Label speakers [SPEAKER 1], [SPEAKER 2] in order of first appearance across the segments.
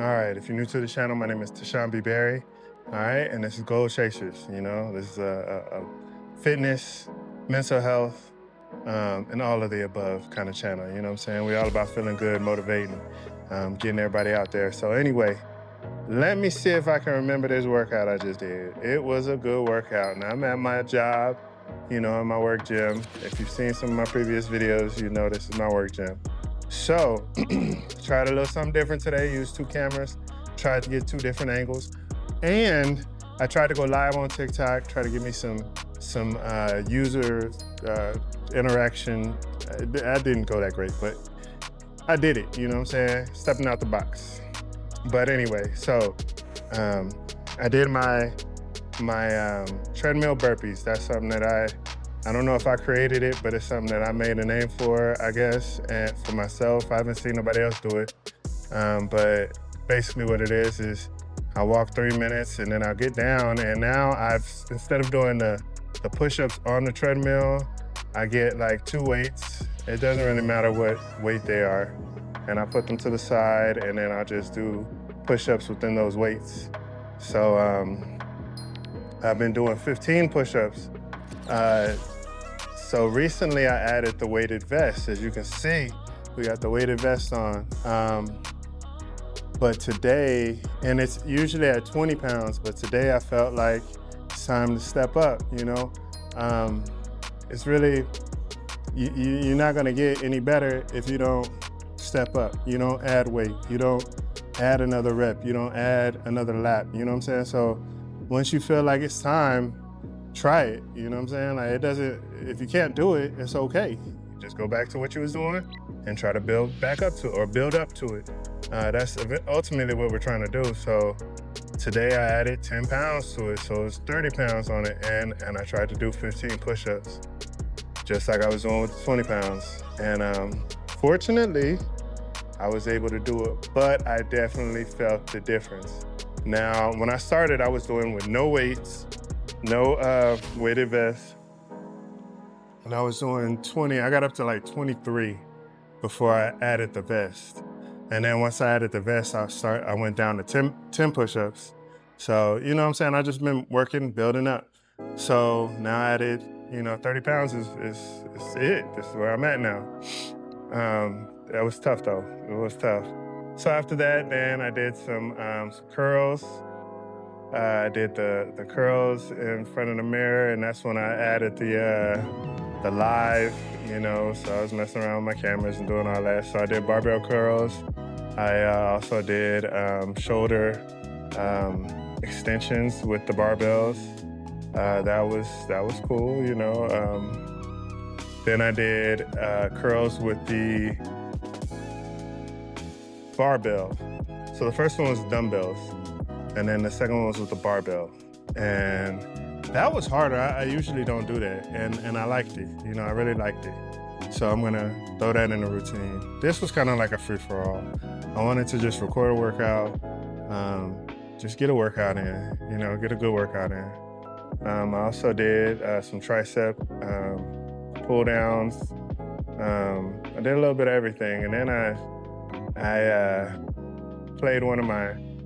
[SPEAKER 1] All right, if you're new to the channel, my name is tashombeearl. All right, and this is Goal Chasers. This is a fitness, mental health, and all of the above kind of channel. You know what I'm saying? We're all about feeling good, motivating, getting everybody out there. So anyway, let me see if I can remember this workout I just did. It was a good workout. Now I'm at my job, in my work gym. If you've seen some of my previous videos, you know this is my work gym. So, tried a little something different today, used 2 cameras, tried to get 2 different angles. And I tried to go live on TikTok, try to give me some user interaction. I didn't go that great, but I did it, you know what I'm saying? Stepping out the box. But anyway, so I did my treadmill burpees. That's something that I don't know if I created it, but it's something that I made a name for, I guess, and for myself. I haven't seen nobody else do it. But basically what it is I walk 3 minutes and then I'll get down, and now instead of doing the push-ups on the treadmill, I get like 2 weights. It doesn't really matter what weight they are. And I put them to the side, and then I'll just do push-ups within those weights. So I've been doing 15 push-ups. So recently I added the weighted vest. As you can see, we got the weighted vest on. But today, and it's usually at 20 pounds, but today I felt like it's time to step up, It's really, you're not gonna get any better if you don't step up. You don't add weight. You don't add another rep. You don't add another lap. You know what I'm saying? So once you feel like it's time, try it. You know what I'm saying? Like, it doesn't, if you can't do it, it's okay. Just go back to what you was doing and try to build back up to it, or build up to it. That's ultimately what we're trying to do. So today I added 10 pounds to it. So it's 30 pounds on it. And I tried to do 15 push-ups, just like I was doing with the 20 pounds. And fortunately, I was able to do it, but I definitely felt the difference. Now, when I started, I was doing with no weights, no weighted vest, and I was doing 20. I got up to like 23 before I added the vest. And then once I added the vest, I went down to 10 push-ups. So, you know what I'm saying? I just been working, building up. So now I added, 30 pounds is it. This is where I'm at now. That was tough though. It was tough. So after that, then I did some curls. I did the curls in front of the mirror, and that's when I added the live, so I was messing around with my cameras and doing all that. So I did barbell curls. I also did shoulder extensions with the barbells. That was cool, Then I did curls with the barbell. So the first one was dumbbells, and then the second one was with the barbell. And that was harder. I usually don't do that, and I liked it. I really liked it. So I'm gonna throw that in the routine. This was kind of like a free-for-all. I wanted to just record a workout, just get a workout in, get a good workout in. I also did some tricep pull downs. I did a little bit of everything, and then I played one of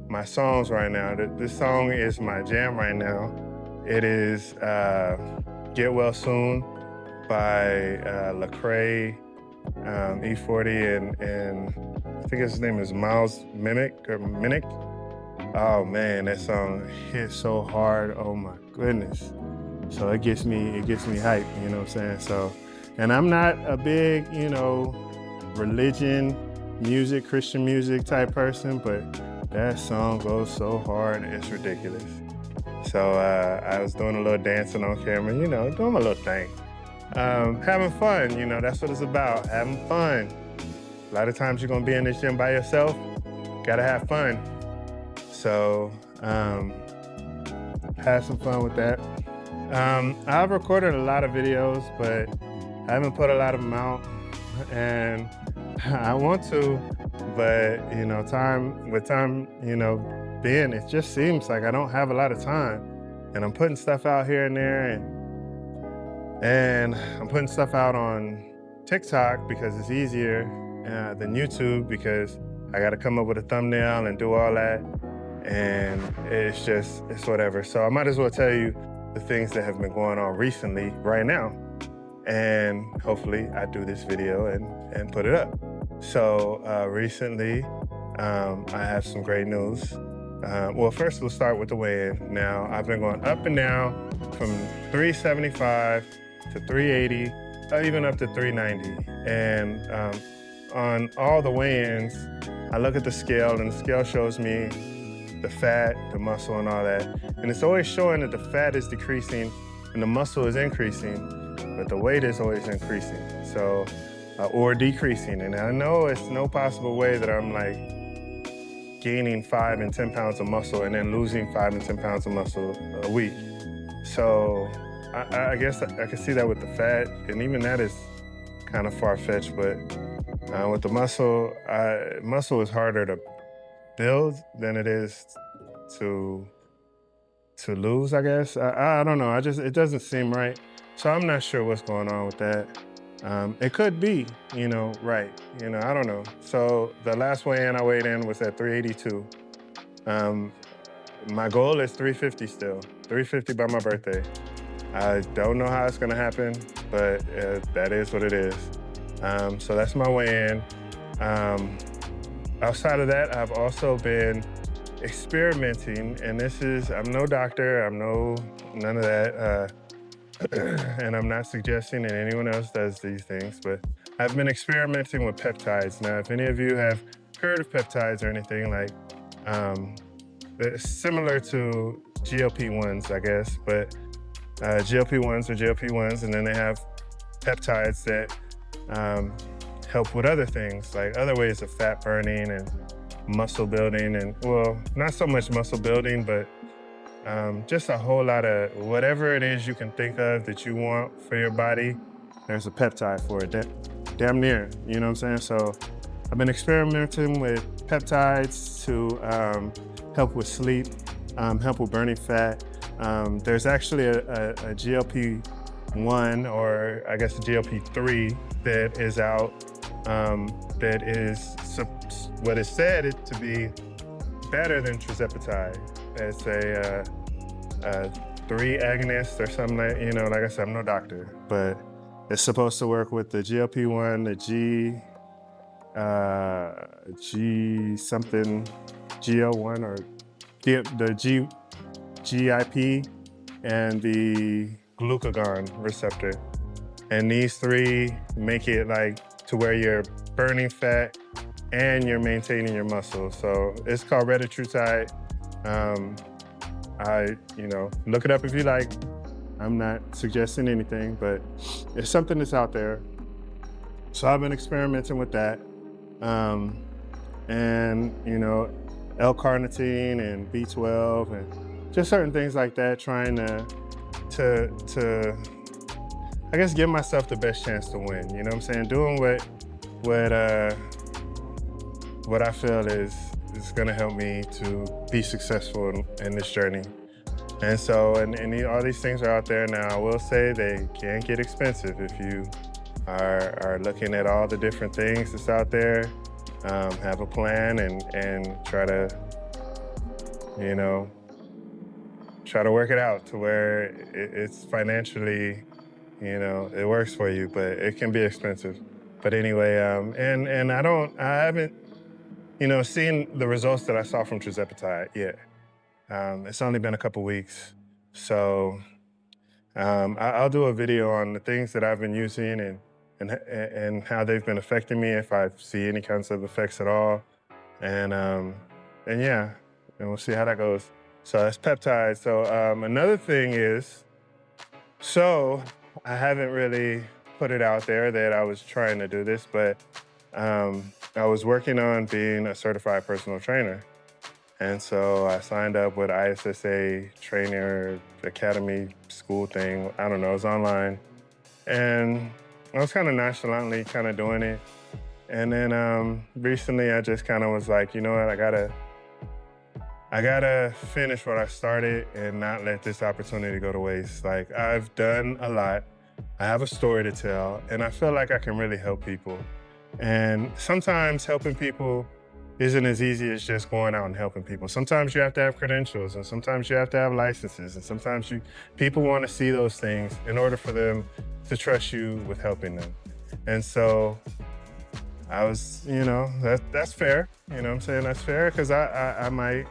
[SPEAKER 1] my songs right now. This song is my jam right now. It is Get Well Soon by Lecrae, E40, and I think his name is Miles Minnick. Oh man, that song hits so hard. Oh my goodness. So it gets me hype, you know what I'm saying? So, and I'm not a big, religion, music, Christian music type person, but that song goes so hard, it's ridiculous. So I was doing a little dancing on camera, doing my little thing. Having fun, that's what it's about, having fun. A lot of times you're gonna be in this gym by yourself, gotta have fun. So had some fun with that. I've recorded a lot of videos, but I haven't put a lot of them out, and I want to, but time being, it just seems like I don't have a lot of time, and I'm putting stuff out here and there, and I'm putting stuff out on TikTok because it's easier than YouTube, because I gotta come up with a thumbnail and do all that. And it's whatever. So I might as well tell you the things that have been going on recently right now. And hopefully I do this video and put it up. So recently, I have some great news. Well, first we'll start with the weigh-in. Now, I've been going up and down from 375 to 380, even up to 390. And on all the weigh-ins, I look at the scale and the scale shows me the fat, the muscle, and all that. And it's always showing that the fat is decreasing and the muscle is increasing, but the weight is always increasing. So, or decreasing. And I know it's no possible way that I'm like gaining 5 and 10 pounds of muscle and then losing 5 and 10 pounds of muscle a week. So I guess I can see that with the fat, and even that is kind of far-fetched, but with the muscle, muscle is harder to build than it is to lose, I guess. I don't know, it doesn't seem right. So I'm not sure what's going on with that. It could be, right, I don't know. So the last weigh-in I weighed in was at 382. My goal is 350 still, 350 by my birthday. I don't know how it's gonna happen, but that is what it is. So that's my weigh-in. Outside of that, I've also been experimenting, and I'm no doctor, none of that. And I'm not suggesting that anyone else does these things, but I've been experimenting with peptides. Now, if any of you have heard of peptides or anything, like, it's similar to GLP-1s, I guess, but GLP-1s are GLP-1s, and then they have peptides that help with other things, like other ways of fat burning and muscle building, and, well, not so much muscle building, but just a whole lot of whatever it is you can think of that you want for your body, there's a peptide for it, damn near, you know what I'm saying? So I've been experimenting with peptides to help with sleep, help with burning fat. There's actually a GLP-1, or I guess a GLP-3 that is out, that is what is said to be better than tirzepatide. It's a 3 agonist or something like, like I said, I'm no doctor, but it's supposed to work with the GLP-1, the G something, GO1, or the GIP, and the glucagon receptor. And these 3 make it like to where you're burning fat and you're maintaining your muscle. So it's called retatrutide. Look it up if you like. I'm not suggesting anything, but it's something that's out there. So I've been experimenting with that. And L-carnitine and B12 and just certain things like that, trying to I guess give myself the best chance to win. You know what I'm saying? Doing what I feel is gonna help me to be successful in this journey. And so, and all these things are out there now. I will say they can get expensive if you are looking at all the different things that's out there. Have a plan and try to, try to work it out to where it's financially, it works for you, but it can be expensive. But anyway, and I haven't, seen the results that I saw from tirzepatide yet. It's only been a couple weeks. So I'll do a video on the things that I've been using and how they've been affecting me, if I see any kinds of effects at all. And yeah, and we'll see how that goes. So that's peptides. So another thing is, so I haven't really put it out there that I was trying to do this, but I was working on being a certified personal trainer. And so I signed up with ISSA Trainer Academy school thing. I don't know, it was online. And I was kind of nonchalantly kind of doing it. And then recently I just kind of was like, you know what, I gotta finish what I started and not let this opportunity go to waste. Like, I've done a lot. I have a story to tell, and I feel like I can really help people. And sometimes helping people isn't as easy as just going out and helping people. Sometimes you have to have credentials, and sometimes you have to have licenses, and sometimes people want to see those things in order for them to trust you with helping them. And so I was, that's fair. You know what I'm saying? That's fair, because I might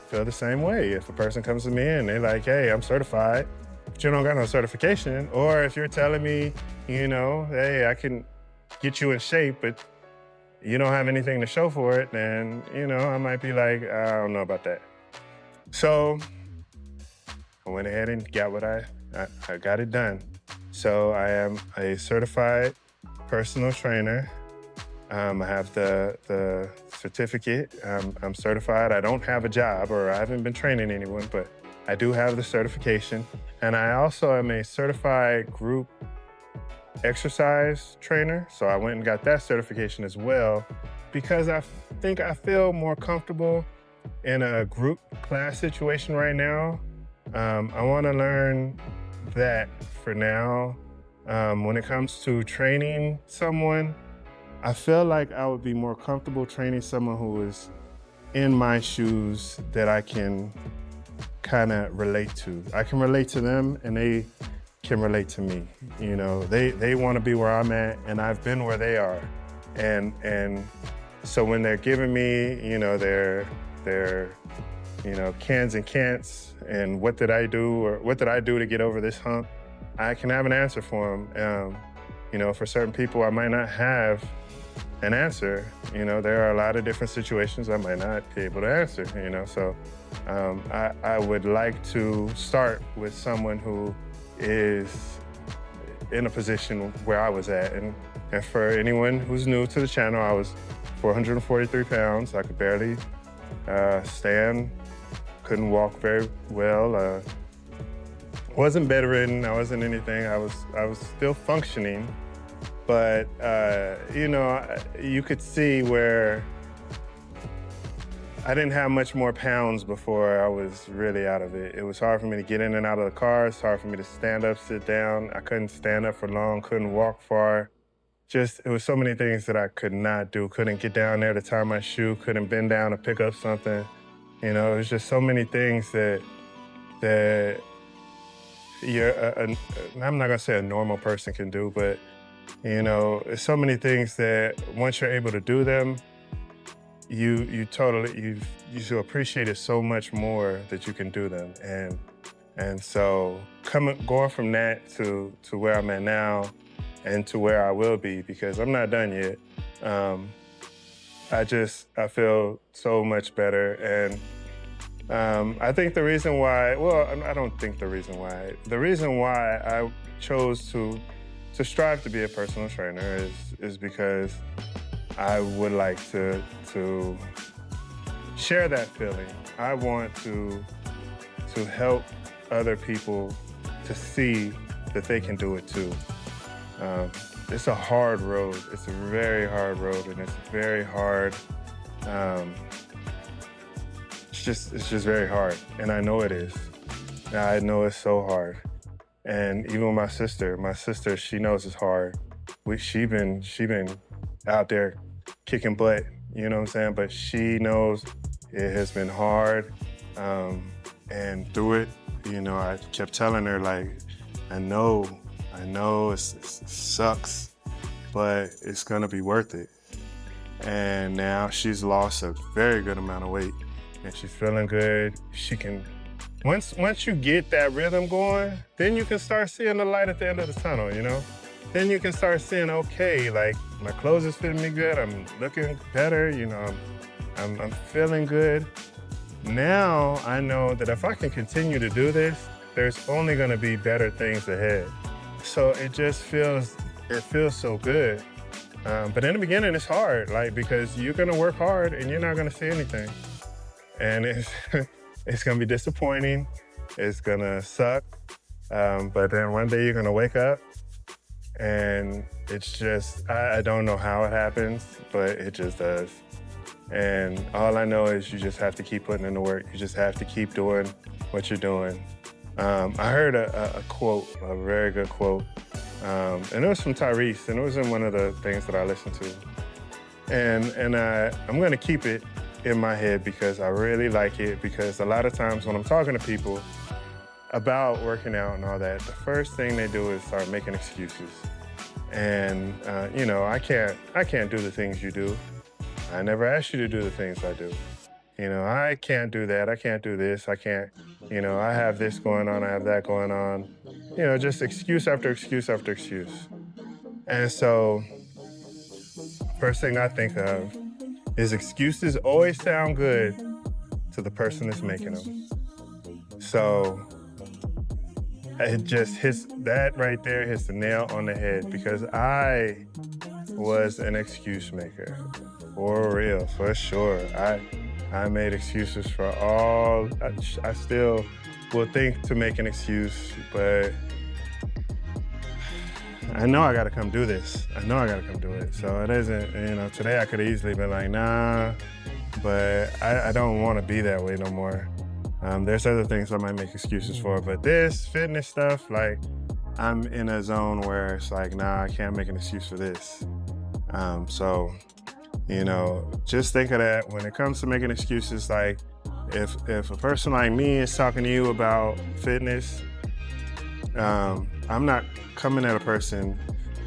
[SPEAKER 1] feel the same way if a person comes to me and they're like, hey, I'm certified, but you don't got no certification. Or if you're telling me, hey, I can get you in shape, but you don't have anything to show for it, then, I might be like, I don't know about that. So I went ahead and got what I got it done. So I am a certified personal trainer. I have the certificate. I'm certified. I don't have a job, or I haven't been training anyone, but I do have the certification. And I also am a certified group exercise trainer. So I went and got that certification as well, because I think I feel more comfortable in a group class situation right now. I want to learn that for now. When it comes to training someone, I feel like I would be more comfortable training someone who is in my shoes that I can kind of relate to. I can relate to them and they can relate to me. They want to be where I'm at, and I've been where they are. And so when they're giving me, their cans and can'ts and what did I do, or what did I do to get over this hump, I can have an answer for them. For certain people, I might not have an answer. There are a lot of different situations I might not be able to answer, So I would like to start with someone who is in a position where I was at. And for anyone who's new to the channel, I was 443 pounds. I could barely stand, couldn't walk very well. Wasn't bedridden, I wasn't anything. I was still functioning. But, you could see where I didn't have much more pounds before I was really out of it. It was hard for me to get in and out of the car. It's hard for me to stand up, sit down. I couldn't stand up for long, couldn't walk far. It was so many things that I could not do. Couldn't get down there to tie my shoe, couldn't bend down to pick up something. It was just so many things that I'm not gonna say a normal person can do, but there's so many things that once you're able to do them, you should appreciate it so much more that you can do them. And so going from that to where I'm at now and to where I will be, because I'm not done yet, I feel so much better. And I think the reason why, I don't think the reason why I chose to strive to be a personal trainer is because I would like to share that feeling. I want to help other people to see that they can do it too. It's a hard road. It's a very hard road, and it's very hard. It's just very hard, and I know it is. I know it's so hard. And even my sister, she knows it's hard. She been out there kicking butt, you know what I'm saying? But she knows it has been hard. And through it, I kept telling her, like, I know it sucks, but it's gonna be worth it. And now she's lost a very good amount of weight, and she's feeling good. She can, once you get that rhythm going, then you can start seeing the light at the end of the tunnel, Then you can start seeing, okay, like, my clothes is fitting me good, I'm looking better, I'm feeling good. Now I know that if I can continue to do this, there's only gonna be better things ahead. So it feels so good. But in the beginning, it's hard, because you're gonna work hard and you're not gonna see anything. And it's gonna be disappointing, it's gonna suck, but then one day you're gonna wake up and it's just, I don't know how it happens, but it just does. And all I know is you just have to keep putting in the work. You just have to keep doing what you're doing. I heard a quote, a very good quote, and it was from Tyrese, and it was in one of the things that I listened to. And I'm gonna keep it in my head because I really like it, because a lot of times when I'm talking to people about working out and all that, the first thing they do is start making excuses. And you know, I can't do the things you do. I never asked you to do the things I do. You know, I can't do that. I can't do this. I can't, you know, I have this going on. I have that going on. You know, just excuse after excuse after excuse. And so, first thing I think of is excuses always sound good to the person that's making them. So, it just hits, that right there hits the nail on the head, because I was an excuse maker. For real, for sure. I made excuses for all, I still will think to make an excuse, but I know I gotta come do this. I know I gotta come do it. So it isn't, you know, today I could have easily been like, nah, but I don't wanna be that way no more. There's other things I might make excuses for, but this fitness stuff, like, I'm in a zone where it's like, nah, I can't make an excuse for this. So, you know, just think of that when it comes to making excuses. Like, if a person like me is talking to you about fitness, I'm not coming at a person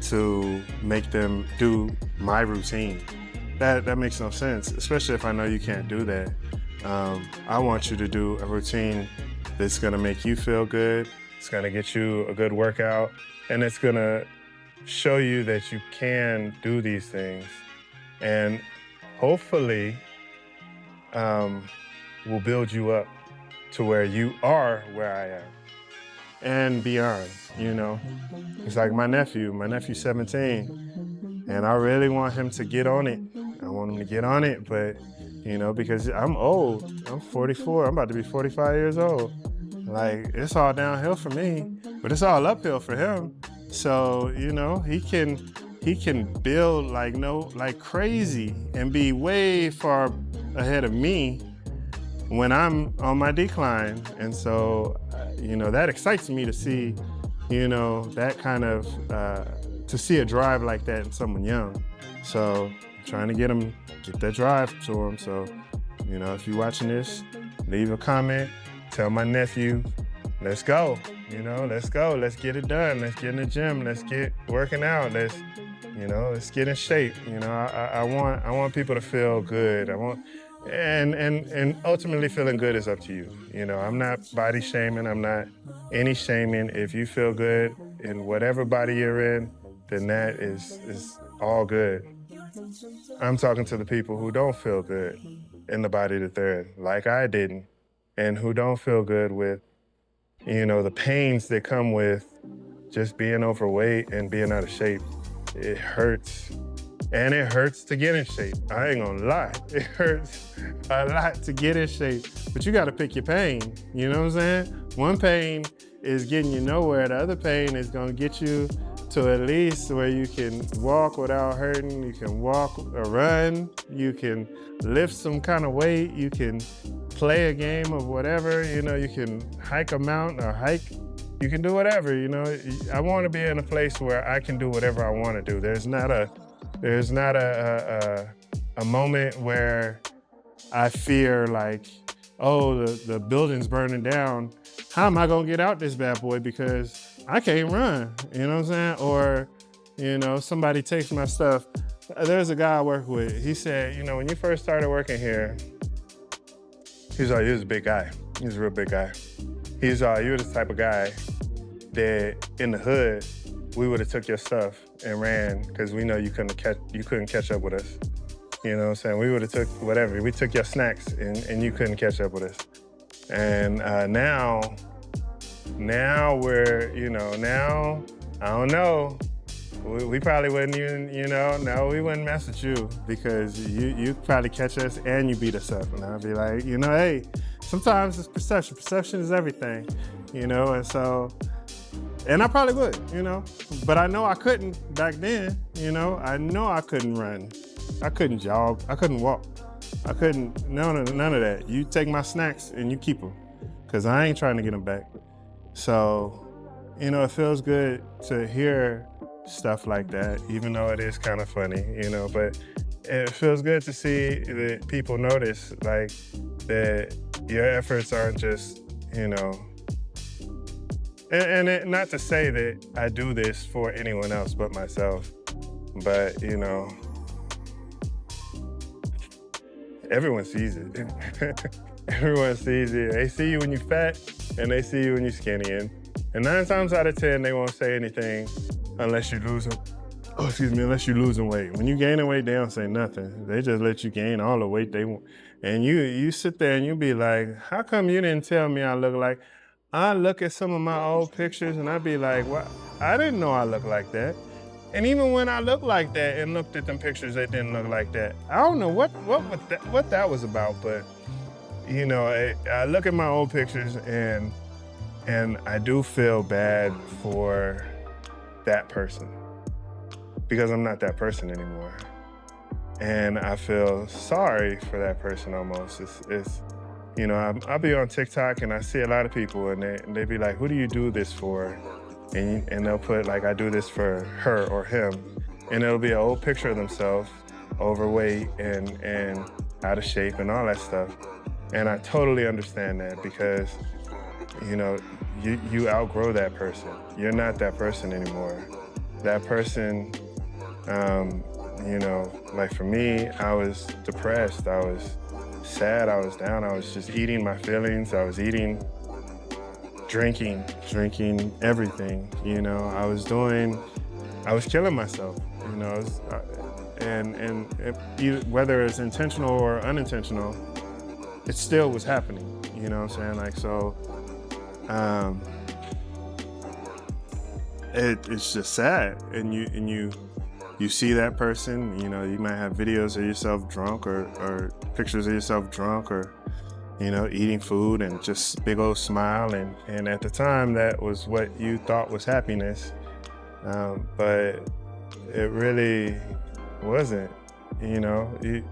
[SPEAKER 1] to make them do my routine. That makes no sense, especially if I know you can't do that. I want you to do a routine that's gonna make you feel good, it's gonna get you a good workout, and it's gonna show you that you can do these things. And hopefully, will build you up to where you are where I am and beyond, you know? It's like my nephew's 17, and I really want him to get on it. I want him to get on it, but, you know, because I'm old, I'm 44, I'm about to be 45 years old. Like, it's all downhill for me, but it's all uphill for him. So, you know, he can build like crazy and be way far ahead of me when I'm on my decline. And so, you know, that excites me to see, you know, that kind of, to see a drive like that in someone young. So I'm trying to get that drive to him. So, you know, if you're watching this, leave a comment, tell my nephew, let's go, you know, let's go, let's get it done. Let's get in the gym, let's get working out, let's get in shape. You know, I want people to feel good. And ultimately feeling good is up to you. You know, I'm not body shaming, I'm not any shaming. If you feel good in whatever body you're in, then that is all good. I'm talking to the people who don't feel good in the body that they're in, like I didn't, and who don't feel good with, you know, the pains that come with just being overweight and being out of shape. It hurts. And it hurts to get in shape. I ain't gonna lie. It hurts a lot to get in shape, but you gotta pick your pain. You know what I'm saying? One pain is getting you nowhere. The other pain is gonna get you to at least where you can walk without hurting. You can walk or run. You can lift some kind of weight. You can play a game of whatever. You know, you can hike a mountain or hike. You can do whatever, you know. I wanna be in a place where I can do whatever I wanna do. There's not a moment where I fear like, oh, the building's burning down. How am I gonna get out this bad boy because I can't run, you know what I'm saying? Or, you know, somebody takes my stuff. There's a guy I work with, he said, you know, when you first started working here, he was a big guy. He was a real big guy. He's you were the type of guy that in the hood, we would have took your stuff and ran because we know you couldn't catch up with us. You know what I'm saying? We would have took whatever. We took your snacks and you couldn't catch up with us. And now we're, you know, now, I don't know. We probably wouldn't even, you know, no, we wouldn't mess with you because you probably catch us and you beat us up. And I'd be like, you know, hey, sometimes it's perception. Perception is everything, you know, and so, and I probably would, you know, but I know I couldn't back then, you know. I know I couldn't run. I couldn't jog. I couldn't walk. I couldn't, none of that. You take my snacks and you keep them because I ain't trying to get them back. So, you know, it feels good to hear stuff like that, even though it is kind of funny, you know, but it feels good to see that people notice, like, that your efforts aren't just, not to say that I do this for anyone else but myself, but, everyone sees it. Everyone sees it. They see you when you're fat and they see you when you're skinny. And 9 times out of 10, they won't say anything unless you lose them. Unless you're losing weight. When you gaining weight, they don't say nothing. They just let you gain all the weight they want. And you sit there and you be like, how come you didn't tell me I look like? I look at some of my old pictures and I be like, what? I didn't know I look like that. And even when I looked like that and looked at them pictures that didn't look like that, I don't know what that was about, but I look at my old pictures and I do feel bad for that person because I'm not that person anymore. And I feel sorry for that person almost. I'll be on TikTok and I see a lot of people and they be like, who do you do this for? And they'll put like, I do this for her or him. And it'll be an old picture of themselves, overweight and out of shape and all that stuff. And I totally understand that because, you outgrow that person. You're not that person anymore. That person, like for me, I was depressed, I was sad, I was down, I was just eating my feelings, I was eating, drinking everything, I was killing myself, whether it's intentional or unintentional, it still was happening, you know what I'm saying? Like, so, it's just sad, and you see that person, you might have videos of yourself drunk or pictures of yourself drunk or, eating food and just big old smile. And at the time, that was what you thought was happiness. But it really wasn't, you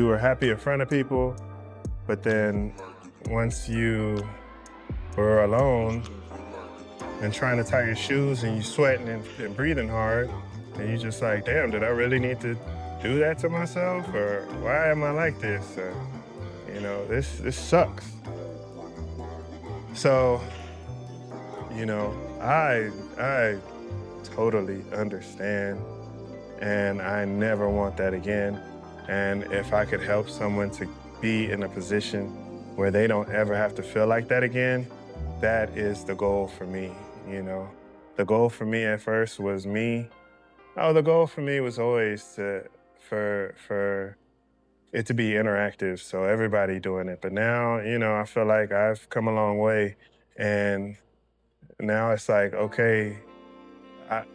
[SPEAKER 1] were happy in front of people, but then once you were alone and trying to tie your shoes and you sweating and breathing hard, and you just like, damn, did I really need to do that to myself? Or why am I like this? This sucks. So, I totally understand, and I never want that again. And if I could help someone to be in a position where they don't ever have to feel like that again, that is the goal for me, The goal for me at first was me. The goal for me was always for it to be interactive, so everybody doing it. But now, I feel like I've come a long way, and now it's like, okay, I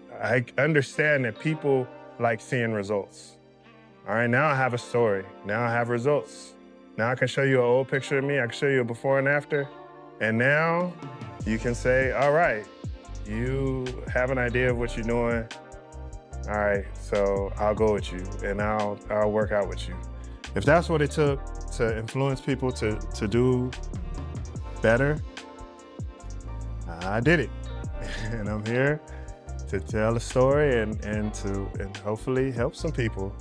[SPEAKER 1] understand that people like seeing results. All right, now I have a story. Now I have results. Now I can show you an old picture of me. I can show you a before and after. And now you can say, all right, you have an idea of what you're doing. All right, so I'll go with you and I'll work out with you. If that's what it took to influence people to do better, I did it. And I'm here to tell a story and hopefully help some people.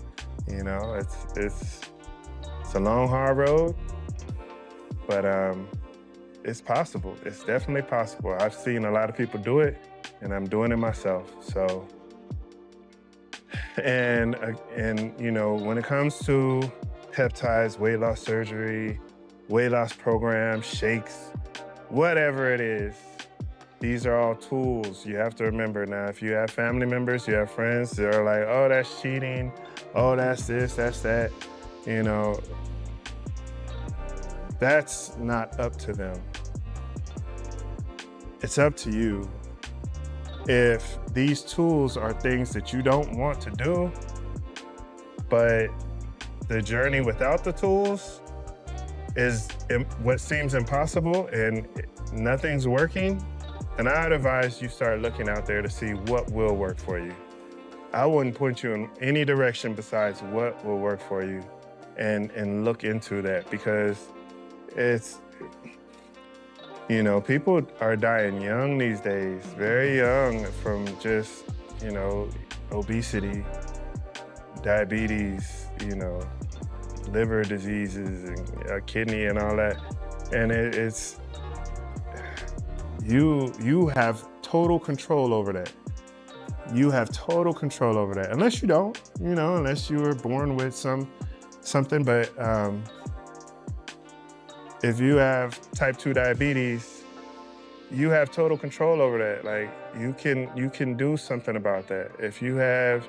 [SPEAKER 1] It's a long, hard road, but it's possible. It's definitely possible. I've seen a lot of people do it, and I'm doing it myself. So, and when it comes to peptides, weight loss surgery, weight loss programs, shakes, whatever it is, these are all tools. You have to remember now, if you have family members, you have friends that are like, oh, that's cheating, oh, that's this, that's that, that's not up to them. It's up to you. If these tools are things that you don't want to do, but the journey without the tools is what seems impossible and nothing's working, then I'd advise you start looking out there to see what will work for you. I wouldn't point you in any direction besides what will work for you and look into that, because it's, people are dying young these days, very young, from just, obesity, diabetes, you know, liver diseases and kidney and all that. And it's, you have total control over that. You have total control over that, unless you don't, you know, unless you were born with something. But if you have type 2 diabetes, you have total control over that. Like you can do something about that. If you have,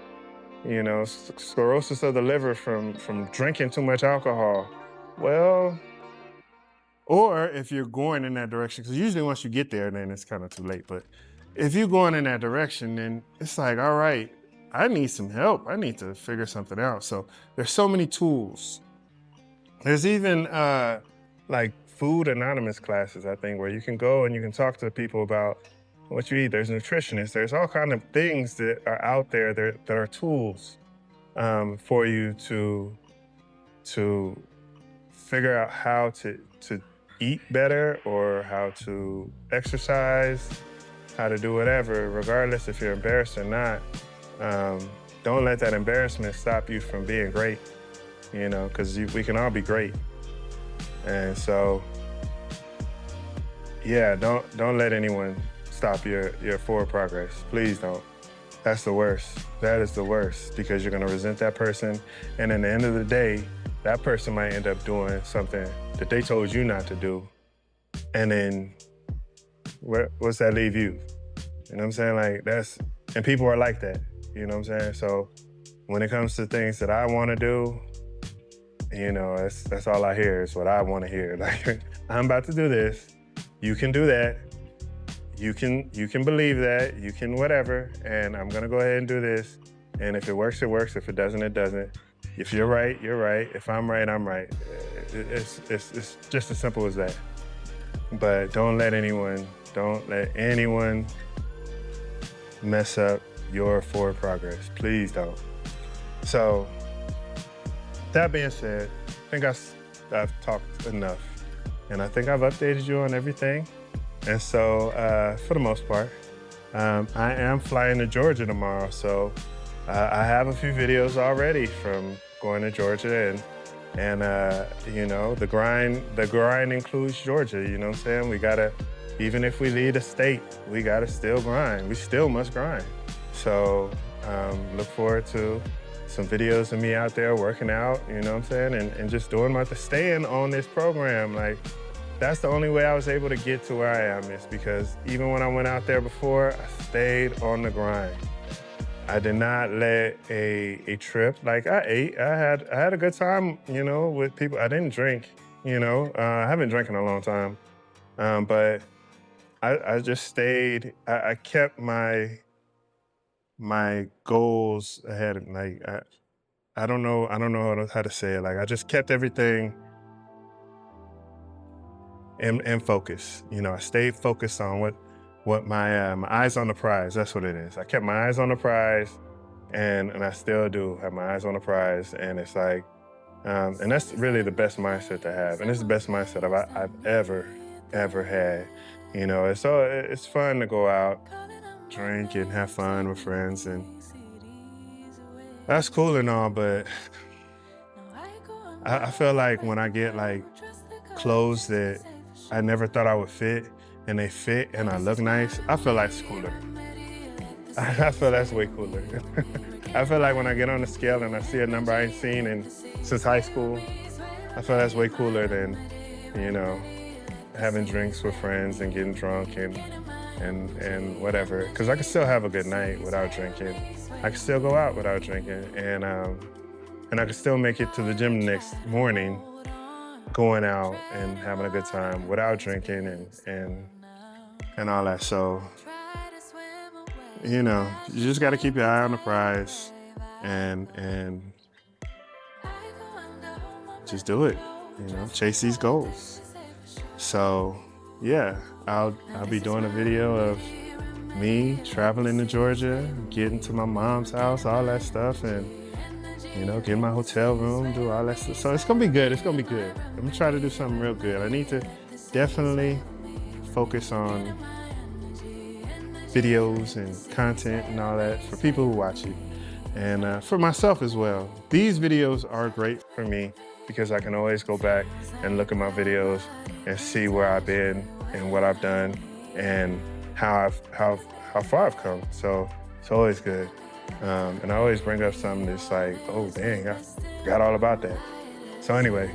[SPEAKER 1] you know, sclerosis of the liver from drinking too much alcohol, well, or if you're going in that direction, because usually once you get there, then it's kind of too late. But if you're going in that direction, then it's like, all right, I need some help. I need to figure something out. So there's so many tools. There's even like food anonymous classes, I think, where you can go and you can talk to people about what you eat. There's nutritionists. There's all kind of things that are out there that are tools for you to figure out how to eat better, or how to exercise, how to do whatever, regardless if you're embarrassed or not. Don't let that embarrassment stop you from being great, you know, because we can all be great. And so, yeah, don't let anyone stop your forward progress. Please don't. That's the worst. That is the worst, because you're gonna resent that person. And at the end of the day, that person might end up doing something that they told you not to do. And then what's that leave you? You know what I'm saying? Like and people are like that, you know what I'm saying? So when it comes to things that I wanna do, you know, that's all I hear is what I wanna hear. Like, I'm about to do this, you can do that, you can believe that, you can whatever, and I'm gonna go ahead and do this. And if it works, it works. If it doesn't, it doesn't. If you're right, you're right. If I'm right, I'm right. It's just as simple as that. But don't let anyone mess up your forward progress. Please don't. So that being said, I think I've talked enough, and I think I've updated you on everything. And so for the most part, I am flying to Georgia tomorrow. So I have a few videos already from going to Georgia, and you know, the grind includes Georgia, you know what I'm saying? We gotta, even if we leave the state, we gotta still grind. We still must grind. So look forward to some videos of me out there working out, you know what I'm saying? And just doing staying on this program. Like, that's the only way I was able to get to where I am, is because even when I went out there before, I stayed on the grind. I did not let a trip, like I ate, I had a good time, you know, with people. I didn't drink, you know, I haven't drank in a long time, but I just stayed, I kept my goals ahead. Like, I don't know how to say it. Like, I just kept everything in focus. You know, I stayed focused on what my eyes on the prize. That's what it is. I kept my eyes on the prize, and I still do have my eyes on the prize. And it's like, and that's really the best mindset to have. And it's the best mindset I've ever had. You know, it's fun to go out, drink, and have fun with friends, and that's cool and all. But I feel like when I get like clothes that I never thought I would fit, and they fit, and I look nice, I feel like it's cooler. I feel that's way cooler. I feel like when I get on the scale and I see a number I ain't seen since high school, I feel that's way cooler than, you know, having drinks with friends and getting drunk and whatever. Because I can still have a good night without drinking. I can still go out without drinking, and I can still make it to the gym the next morning, going out and having a good time without drinking and all that. So, you know, you just got to keep your eye on the prize and just do it, you know, chase these goals. So, yeah, I'll be doing a video of me traveling to Georgia, getting to my mom's house, all that stuff, and, you know, get my hotel room, do all that stuff. So it's gonna be good, it's gonna be good. I'm gonna try to do something real good. I need to definitely focus on videos and content and all that for people who watch it. and for myself as well. These videos are great for me because I can always go back and look at my videos and see where I've been and what I've done and how far I've come. So it's always good. And I always bring up something that's like, oh dang, I forgot all about that. So anyway,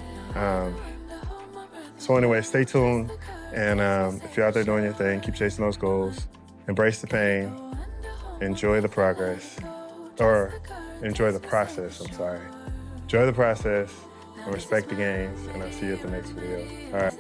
[SPEAKER 1] stay tuned. And if you're out there doing your thing, keep chasing those goals, embrace the pain, enjoy the progress, or enjoy the process, I'm sorry. Enjoy the process and respect the gains, and I'll see you at the next video. All right.